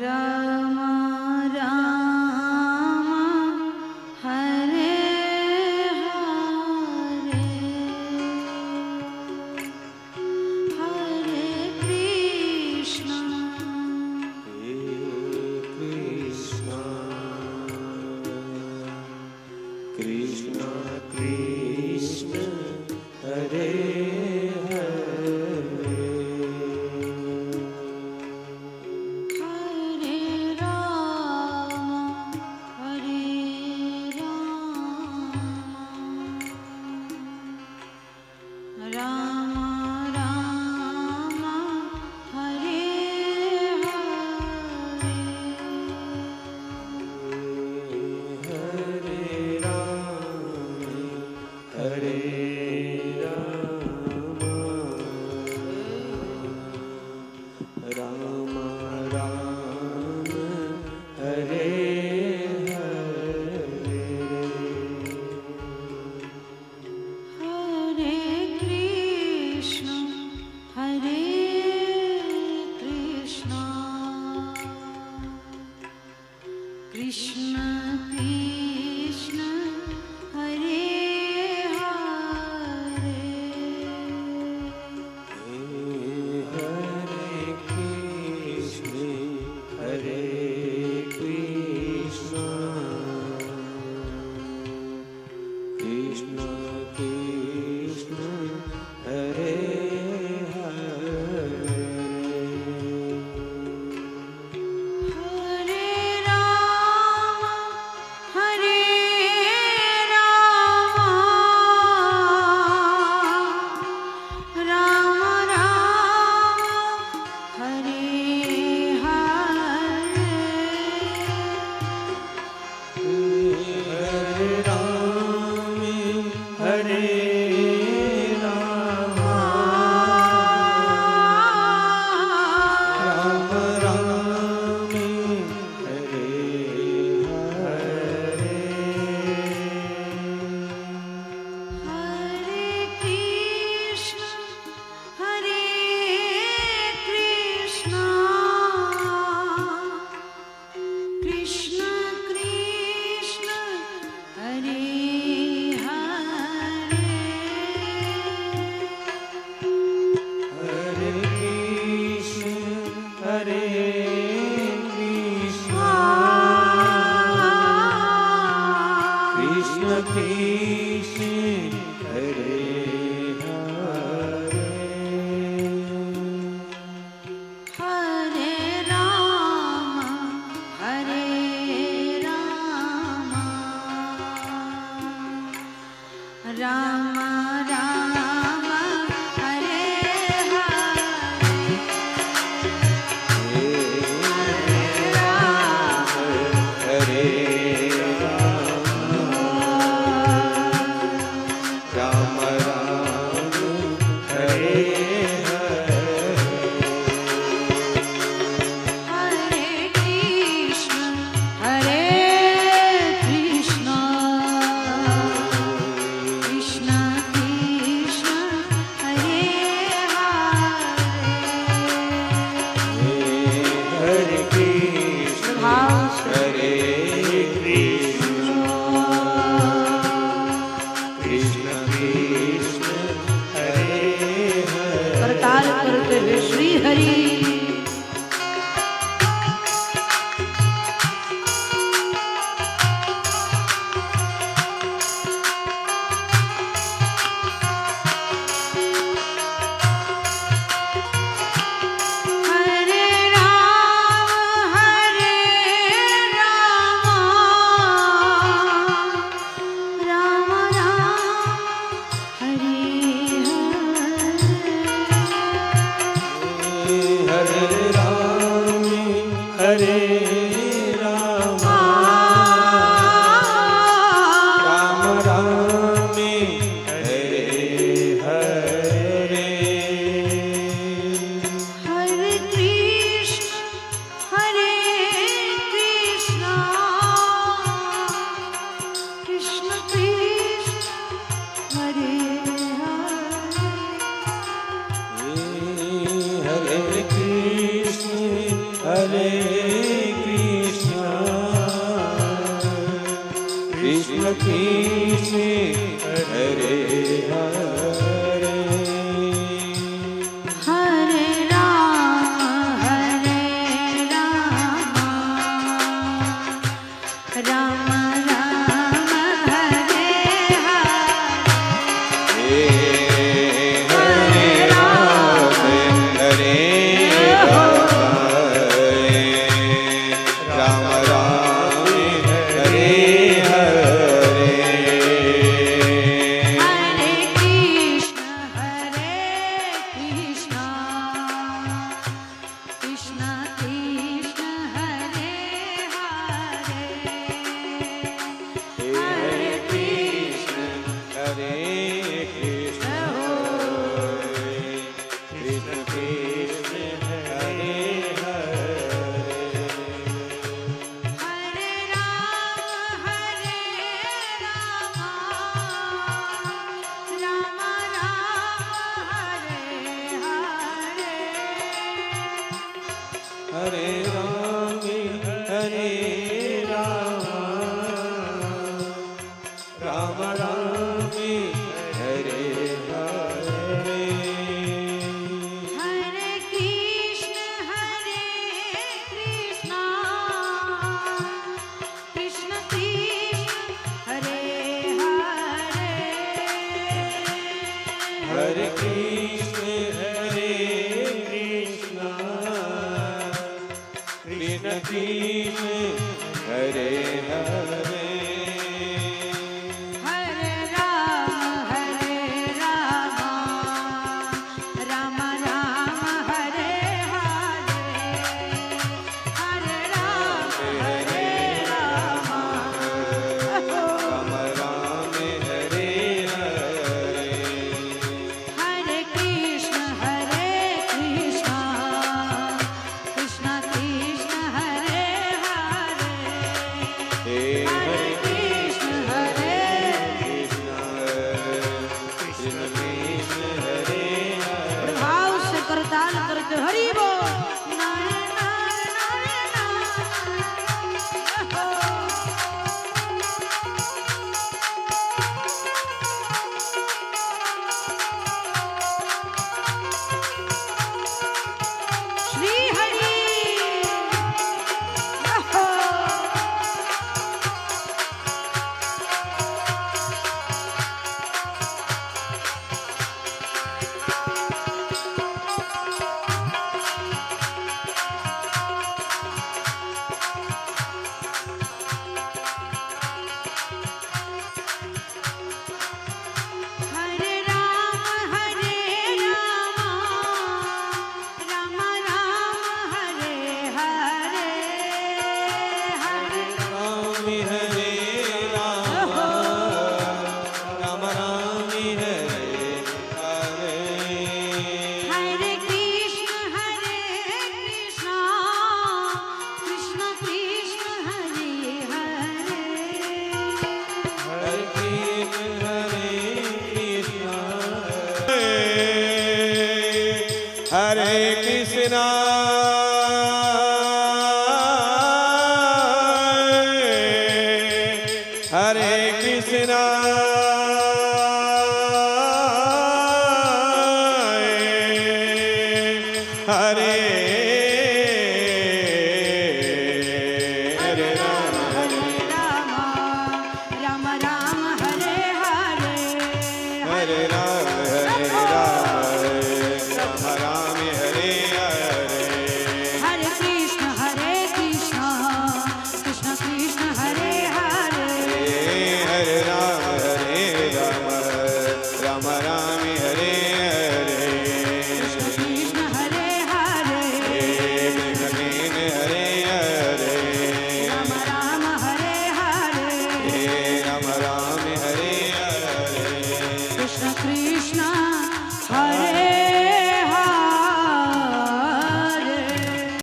राम राम हरे हरे हरे कृष्ण कृष्ण कृष्ण हरे कृष्ण कृष्ण हरे हरे हरे कृष्ण हरे कृष्ण कृष्ण कृष्ण हरे राम राम हरे हरे राम हरे राम राम हरे हरे कृष्ण हरे कृष्ण कृष्ण कृष्ण हरे हरे हरे कृष्ण हरे कृष्ण कृष्ण कृष्ण हरे हरे करताल करते हुए श्री हरि हरे कृष्ण हरे हरे हरे राम राम राम हरे हरे हरे राम हरे राम राम राम हरे हरे हरे कृष्ण कृष्ण कृष्ण हरे हरे हरे कृष्ण हरे कृष्ण कृष्ण कृष्ण हरे हरे हरे राम राम राम हरे हरे हरे राम हरे राम राम राम हरे हरे हरे कृष्ण कृष्ण कृष्ण हरे हरे हरे कृष्ण कृष्ण कृष्ण हरे हरे हरे राम राम राम हरे हरे हरे राम राम राम हरे हरे हरे कृष्ण कृष्ण कृष्ण हरे हरे हे हरे कृष्ण कृष्ण कृष्ण कृष्ण हरे हरे भाव से करताल करते हरि बोल नारे नारे नारे श्री हरि हरे राम राम राम हरे हरे हरे राम हरे राम राम राम हरे हरे हरे कृष्ण कृष्ण कृष्ण हरे हरे हरे कृष्ण हरे कृष्ण